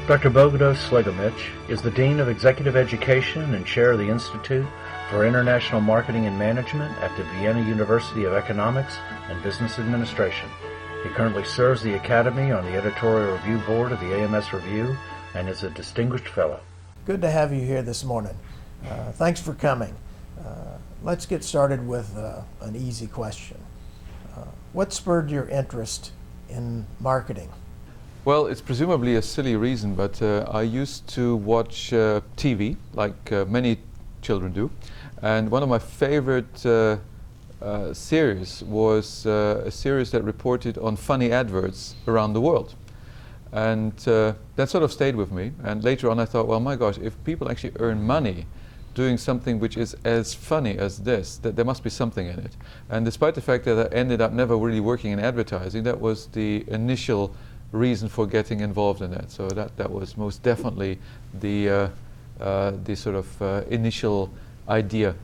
Dr. Bodo Schlegemilch is the Dean of Executive Education and Chair of the Institute for International Marketing and Management at the Vienna University of Economics and Business Administration. He currently serves the Academy on the Editorial Review Board of the AMS Review and is a Distinguished Fellow. Good to have you here this morning. Thanks for coming. Let's get started with an easy question. What spurred your interest in marketing? Well, it's presumably a silly reason, but I used to watch TV, like many children do, and one of my favorite series was a series that reported on funny adverts around the world. And that sort of stayed with me, and later on I thought, well, my gosh, if people actually earn money doing something which is as funny as this, that there must be something in it. And despite the fact that I ended up never really working in advertising, that was the initial reason for getting involved in that. So that was most definitely the sort of initial idea.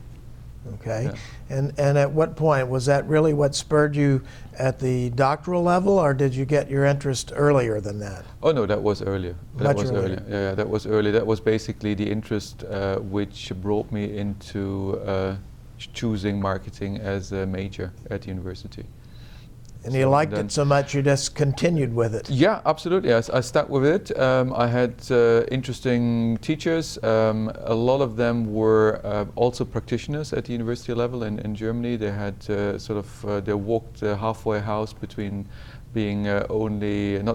Okay. Yeah. And at what point, was that really what spurred you at the doctoral level, or did you get your interest earlier than that? Oh no, that was earlier. Much earlier. Yeah, that was early. That was basically the interest which brought me into choosing marketing as a major at university. And you liked it so much you just continued with it? Yeah, absolutely. I stuck with it. I had interesting teachers. A lot of them were also practitioners at the university level in Germany. They had they walked the halfway house between being not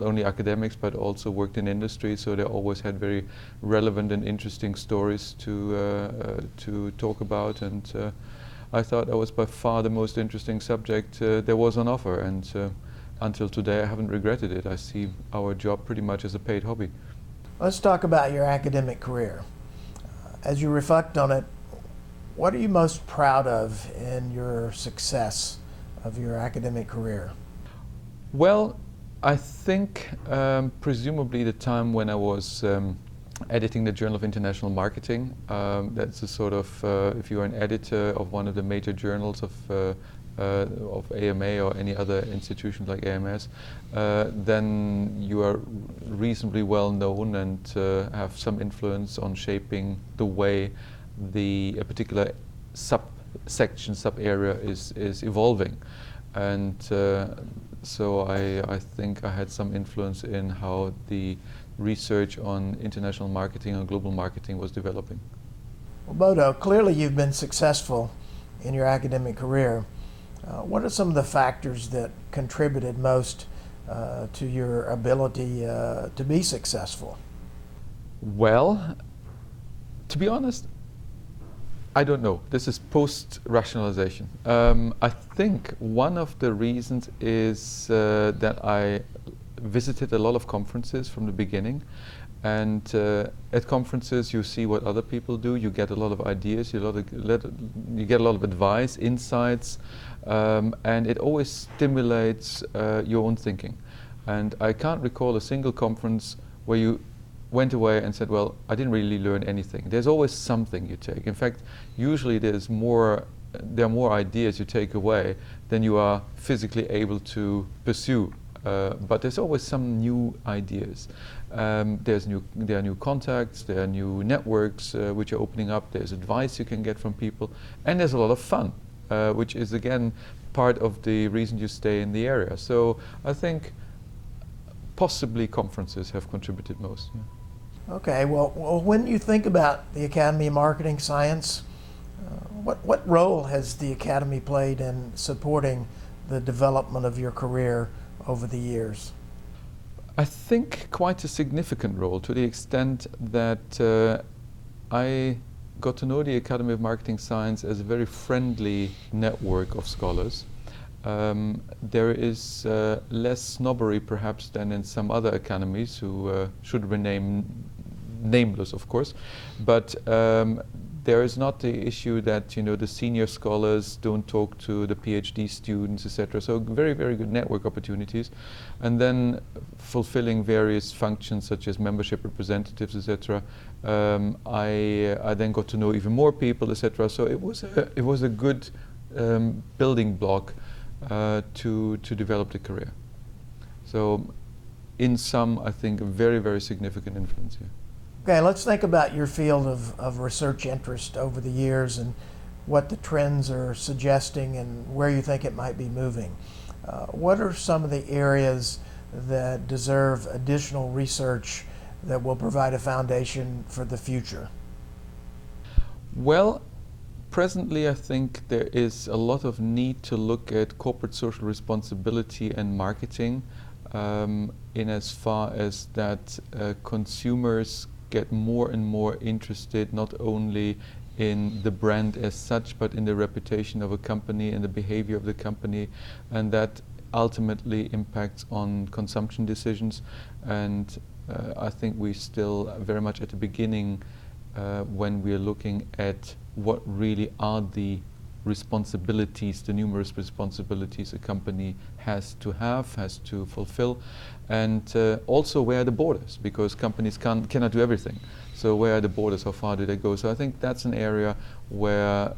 only academics but also worked in industry. So they always had very relevant and interesting stories to talk about. And I thought that was by far the most interesting subject there was on offer, and until today I haven't regretted it. I see our job pretty much as a paid hobby. Let's talk about your academic career. As you reflect on it, what are you most proud of in your success of your academic career? Well, I think presumably the time when I was editing the Journal of International Marketing. That's a sort of, if you're an editor of one of the major journals of AMA or any other institution like AMS, then you are reasonably well known and have some influence on shaping the way a particular subsection, sub-area is evolving. And so I think I had some influence in how the research on international marketing and global marketing was developing. Well, Bodo, clearly you've been successful in your academic career. What are some of the factors that contributed most to your ability to be successful? Well, to be honest, I don't know. This is post-rationalization. I think one of the reasons is that I visited a lot of conferences from the beginning, and at conferences you see what other people do, you get a lot of ideas, you get a lot of advice, insights, and it always stimulates your own thinking. And I can't recall a single conference where you went away and said, well, I didn't really learn anything. There's always something you take. In fact, usually there are more ideas you take away than you are physically able to pursue. But there's always some new ideas. There are new contacts, there are new networks which are opening up, there's advice you can get from people, and there's a lot of fun, which is again part of the reason you stay in the area. So I think possibly conferences have contributed most. Yeah. Okay, well, when you think about the Academy of Marketing Science, what role has the Academy played in supporting the development of your career over the years? I think quite a significant role, to the extent that I got to know the Academy of Marketing Science as a very friendly network of scholars. There is less snobbery perhaps than in some other academies who should remain nameless, of course, but there is not the issue that the senior scholars don't talk to the PhD students, etc. So very, very good network opportunities, and then fulfilling various functions such as membership representatives, etc. I then got to know even more people, etc. So it was a good building block to develop the career. So in some, I think, a very, very significant influence here. Okay, let's think about your field of research interest over the years and what the trends are suggesting and where you think it might be moving. What are some of the areas that deserve additional research that will provide a foundation for the future? Well, presently I think there is a lot of need to look at corporate social responsibility and marketing, in as far as that consumers get more and more interested not only in the brand as such, but in the reputation of a company and the behavior of the company, and that ultimately impacts on consumption decisions. And I think we're still very much at the beginning when we're looking at what really are the responsibilities, the numerous responsibilities a company has to fulfill, and also where are the borders, because companies cannot do everything. So where are the borders, how far do they go? So I think that's an area where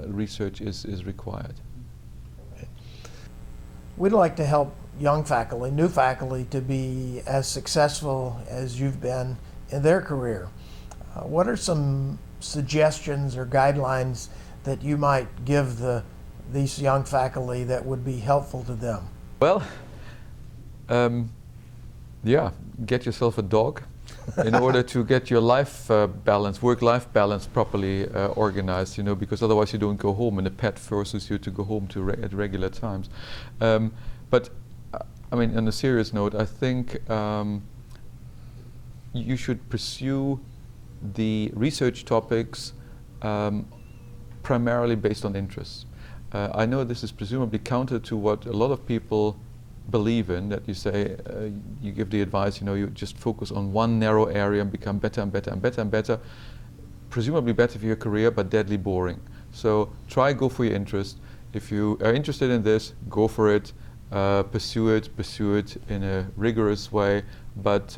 research is required. We'd like to help young faculty, new faculty, to be as successful as you've been in their career. What are some suggestions or guidelines that you might give these young faculty that would be helpful to them? Well, yeah, get yourself a dog in order to get your life balance, work-life balance properly organized, because otherwise you don't go home and the pet forces you to go home at regular times. But I mean, on a serious note, I think you should pursue the research topics primarily based on interests. I know this is presumably counter to what a lot of people believe in, that you say, you give the advice, you just focus on one narrow area and become better and better and better and better. Presumably better for your career, but deadly boring. So go for your interest. If you are interested in this, go for it, pursue it in a rigorous way, but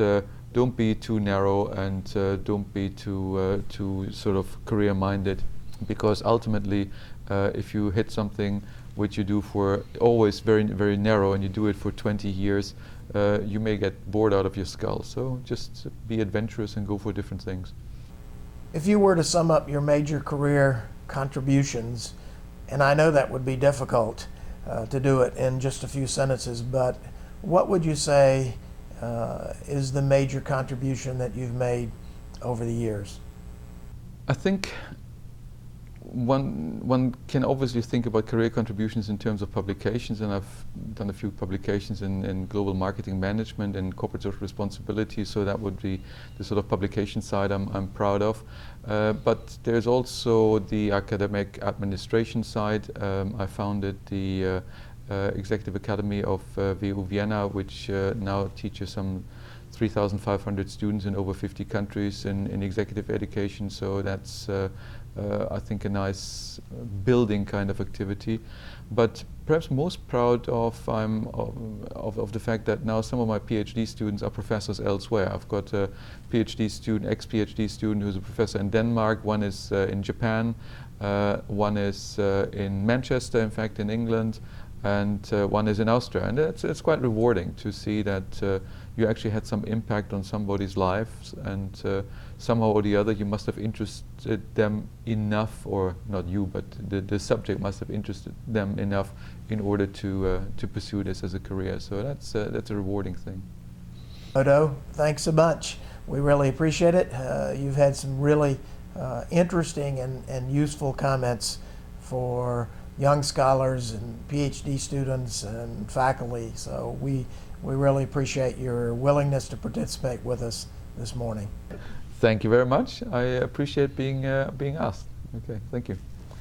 don't be too narrow and don't be too sort of career-minded, because ultimately if you hit something which you do for always very, very narrow and you do it for 20 years, you may get bored out of your skull. So just be adventurous and go for different things. If you were to sum up your major career contributions, and I know that would be difficult to do it in just a few sentences, but what would you say is the major contribution that you've made over the years? I think one can obviously think about career contributions in terms of publications, and I've done a few publications in global marketing management and corporate social responsibility, so that would be the sort of publication side I'm proud of. But there's also the academic administration side. I founded the Executive Academy of WU Vienna, which now teaches some 3,500 students in over 50 countries in executive education. So that's, I think, a nice building kind of activity. But perhaps most proud of the fact that now some of my PhD students are professors elsewhere. I've got a PhD student, ex-PhD student, who's a professor in Denmark. One is in Japan. One is in Manchester, in fact, in England. And one is in Austria, and it's quite rewarding to see that you actually had some impact on somebody's life, and somehow or the other you must have interested them enough, or not you, but the subject must have interested them enough in order to pursue this as a career. So that's a rewarding thing. Bodo, thanks a bunch. We really appreciate it. You've had some really interesting and useful comments for young scholars and PhD students and faculty. So we really appreciate your willingness to participate with us this morning. Thank you very much. I appreciate being asked. Okay, thank you.